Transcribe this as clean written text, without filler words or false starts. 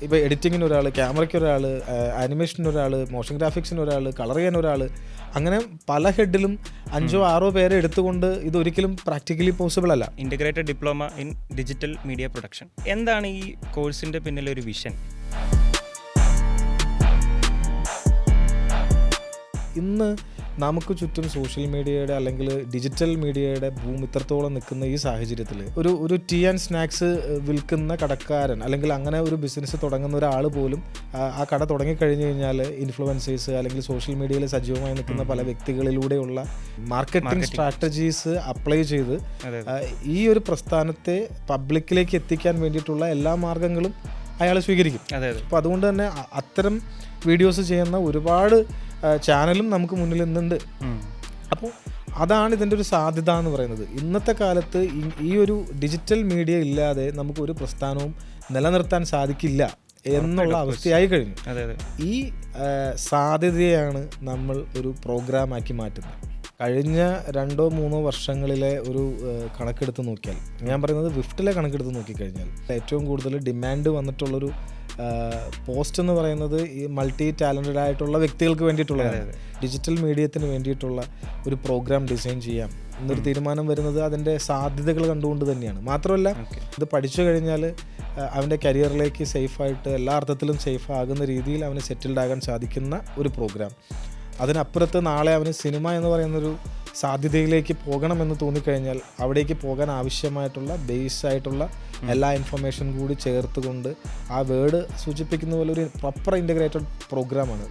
ഇപ്പോൾ എഡിറ്റിങ്ങിന് ഒരാൾ, ക്യാമറയ്ക്ക് ഒരാൾ, ആനിമേഷന് ഒരാൾ, മോഷൻ ഗ്രാഫിക്സിന് ഒരാൾ, കളർ ചെയ്യാൻ ഒരാൾ, അങ്ങനെ പല ഹെഡിലും 5-6 പേരെ എടുത്തുകൊണ്ട് ഇതൊരിക്കലും പ്രാക്ടിക്കലി പോസിബിൾ അല്ല. Integrated diploma in digital media production, എന്താണ് ഈ കോഴ്സിൻ്റെ പിന്നിലൊരു വിഷൻ? ഇന്ന് നമുക്ക് ചുറ്റും സോഷ്യൽ മീഡിയയുടെ അല്ലെങ്കിൽ ഡിജിറ്റൽ മീഡിയയുടെ ഭൂമി ഇത്രത്തോളം നിൽക്കുന്ന ഈ സാഹചര്യത്തിൽ ഒരു ടീ ആൻഡ് സ്നാക്സ് വിൽക്കുന്ന കടക്കാരൻ അല്ലെങ്കിൽ അങ്ങനെ ഒരു ബിസിനസ് തുടങ്ങുന്ന ഒരാൾ പോലും ആ കട തുടങ്ങിക്കഴിഞ്ഞ് കഴിഞ്ഞാൽ ഇൻഫ്ലുവൻസേഴ്സ് അല്ലെങ്കിൽ സോഷ്യൽ മീഡിയയിൽ സജീവമായി നിൽക്കുന്ന പല വ്യക്തികളിലൂടെയുള്ള മാർക്കറ്റിംഗ് സ്ട്രാറ്റജീസ് അപ്ലൈ ചെയ്ത് ഈ ഒരു പ്രസ്ഥാനത്തെ പബ്ലിക്കിലേക്ക് എത്തിക്കാൻ വേണ്ടിയിട്ടുള്ള എല്ലാ മാർഗങ്ങളും അയാൾ സ്വീകരിക്കും. അപ്പോൾ അതുകൊണ്ട് തന്നെ അത്തരം വീഡിയോസ് ചെയ്യുന്ന ഒരുപാട് ചാനലും നമുക്ക് മുന്നിൽ നിന്നുണ്ട്. അപ്പോൾ അതാണ് ഇതിൻ്റെ ഒരു സാധ്യത എന്ന് പറയുന്നത്. ഇന്നത്തെ കാലത്ത് ഈ ഒരു ഡിജിറ്റൽ മീഡിയ ഇല്ലാതെ നമുക്കൊരു പ്രസ്ഥാനവും നിലനിർത്താൻ സാധിക്കില്ല എന്നുള്ള അവസ്ഥയായി കഴിഞ്ഞു. ഈ സാധ്യതയാണ് നമ്മൾ ഒരു പ്രോഗ്രാമാക്കി മാറ്റുന്നത്. കഴിഞ്ഞ 2-3 വർഷങ്ങളിലെ ഒരു കണക്കെടുത്ത് നോക്കിയാൽ, ഞാൻ പറയുന്നത് വിഫ്റ്റിലെ കണക്കെടുത്ത് നോക്കിക്കഴിഞ്ഞാൽ ഏറ്റവും കൂടുതൽ ഡിമാൻഡ് വന്നിട്ടുള്ളൊരു പോസ്റ്റ് എന്ന് പറയുന്നത് ഈ മൾട്ടി ടാലൻറ്റഡ് ആയിട്ടുള്ള വ്യക്തികൾക്ക് വേണ്ടിയിട്ടുള്ളതാണ്. ഡിജിറ്റൽ മീഡിയത്തിന് വേണ്ടിയിട്ടുള്ള ഒരു പ്രോഗ്രാം ഡിസൈൻ ചെയ്യാം എന്നൊരു തീരുമാനം വരുന്നത് അതിൻ്റെ സാധ്യതകൾ കണ്ടുകൊണ്ട് തന്നെയാണ്. മാത്രമല്ല ഇത് പഠിച്ചു കഴിഞ്ഞാൽ അവൻ്റെ കരിയറിലേക്ക് സേഫായിട്ട് എല്ലാ അർത്ഥത്തിലും സേഫ് ആകുന്ന രീതിയിൽ അവന് സെറ്റിൽഡ് ആകാൻ സാധിക്കുന്ന ഒരു പ്രോഗ്രാം. അതിനപ്പുറത്ത് നാളെ അവന് സിനിമ എന്ന് പറയുന്നൊരു സാധ്യതയിലേക്ക് പോകണമെന്ന് തോന്നിക്കഴിഞ്ഞാൽ അവിടേക്ക് പോകാൻ ആവശ്യമായിട്ടുള്ള ബേസ് ആയിട്ടുള്ള എല്ലാ ഇൻഫർമേഷൻ കൂടി ചേർത്തുകൊണ്ട് ആ വേർഡ് സൂചിപ്പിക്കുന്ന പോലെ ഒരു പ്രോപ്പർ ഇൻ്റഗ്രേറ്റഡ് പ്രോഗ്രാമാണ്.